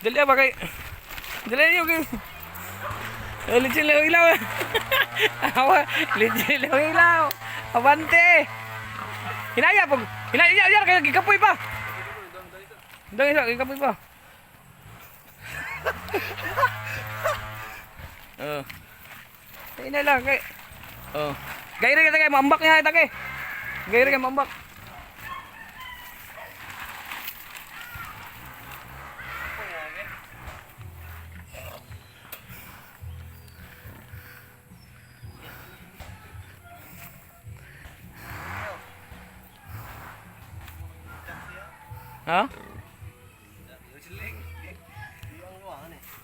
Dali ba kay? Dali niyo kay. Legit lang ilaw. Awa, legit lang ilaw. Abante. Hinaya pag. Hinaya kay gikapoy pa. Dang isa gikapoy pa. Oh. Ina lang kay. Oh. Gayre kita kay mambak niya ita kay. Gayre kay mambak. Ha?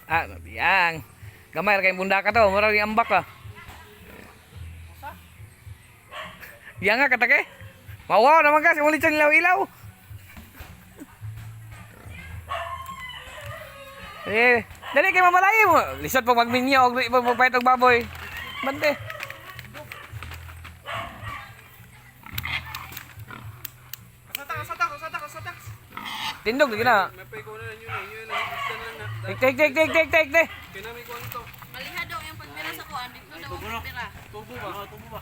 Ah, yang. Gamay ra kay bunda ka to, mura ri ambak ka. Yang nga katake. Mawaw naman ka, simulit sa ilaw-ilaw. Dali kay mamalayo mo. Lisod pag magminyo og magpayat og baboy. Bante. Tindog lagi na. Tek. Malihado yung pagbira sa kuan, dito daw ang pagbira. Tubo ba?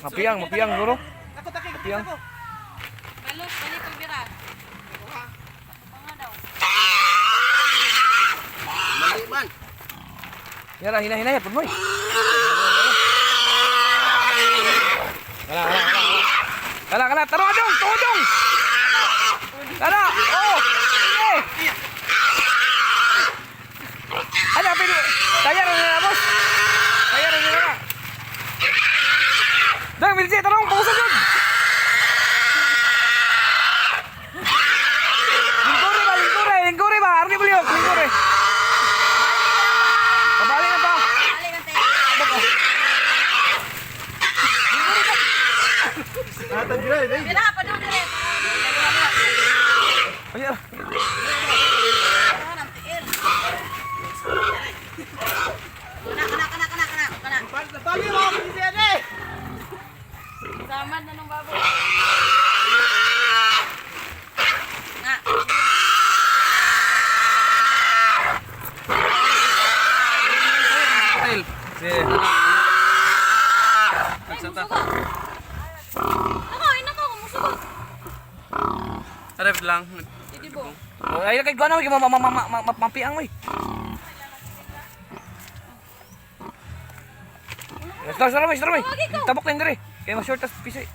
Mapiang guro. Mapiang. Balot, bali pagbira. Pa nga daw. Mali man. Yara hina pud moy. Kala, tarong dong. Kala. Oh. Eh. Ada apa ini? Tayar na bos. Tayar na. Dang milje tarong pausan yun. Lingkore ba? Arni beliok, lingkore. Kabali na pa. Bali kan tayo. Bira pa daw dire. Ayan. Ang tiil. Kana. Bali mo, hindi ade. Zaman na nung baboy. Nga. Hotel. Si. Nagsanta. Nako, kumusugot. Arep lang. Hindi bo. Ay kay gano mapiang moy. Sara moy. Tabok lang dire. Kay ma-short tas pisay.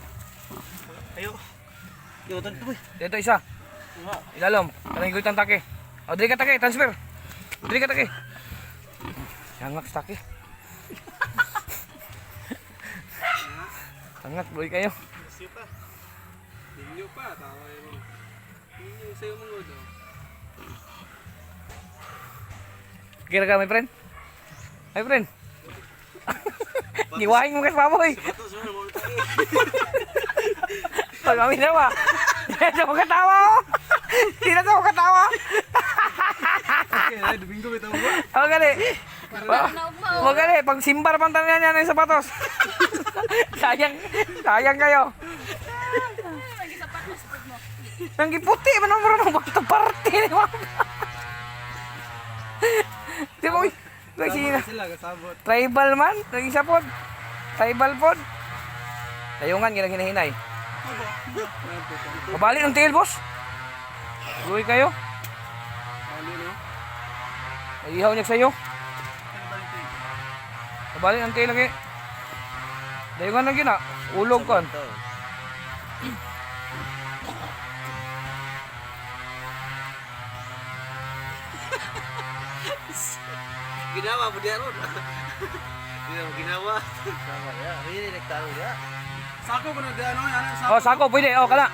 Ayo. Yo tan tuboy. Dito isa. Ilalom. Kanang gulitang take. O diri ka take, transfer. Diri ka take. Sangak sa take. Sangat boy kayo. Sipa. Ninyo pa tawa mo. Ninyo sayo mo godo. Kira ka my friend? My friend. Niwaing mo kasi baboy. Bato sa mo tayo. Pag kami na ba? Hindi na ako katawa oh. Hindi na ako katawa. Okay, Domingo bitaw mo. Ako gali. Naugma. Huwag gali. Pag simbar pang tanan niya ng sapatos. Sayang kayo. Lagi sapatos pud mo. Nang giputi. Manamuro ng bata party. Di ba? Uy. Sila kasabot. Tribal man. Nag-isa pod. Tribal pod. Layungan. Hinahinay. Mabalik ng tail boss. Luwi kayo. Mali no. Naihaw niya sa'yo. Mabalik ng tail lagi. Layungan lagi na. Ulog kon. Ginawa mo diyan ron. Ginawa. Sama ya. Ini nektaro ya. Sako ko na diyan yan. Oh, sako. Pwede. Oh, kala.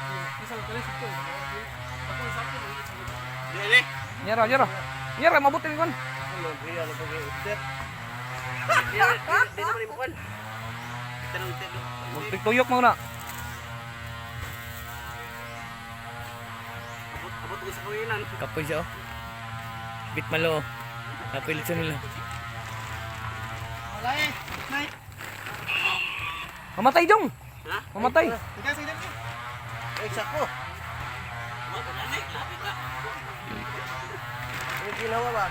Dili. Nyara. Mabutin kon. Hello, Bria, lo pag step. Di naman mo kon. Tanong telo. Magtuyok mo na. Abot ko sa kuinan. Kapoy siya oh. Bit malo. Kapilit siya nila. Wala eh. Nay. Mamatay dong. Ha? Mamatay. Ika sige dito. Sako. ginawa ba?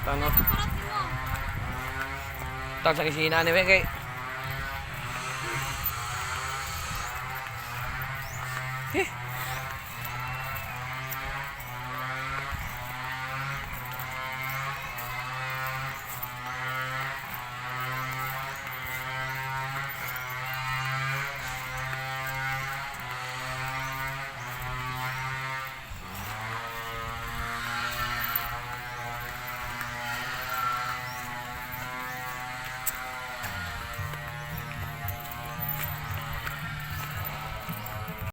Tano. Parat mo. Tag sa kisina ni kay. Eh.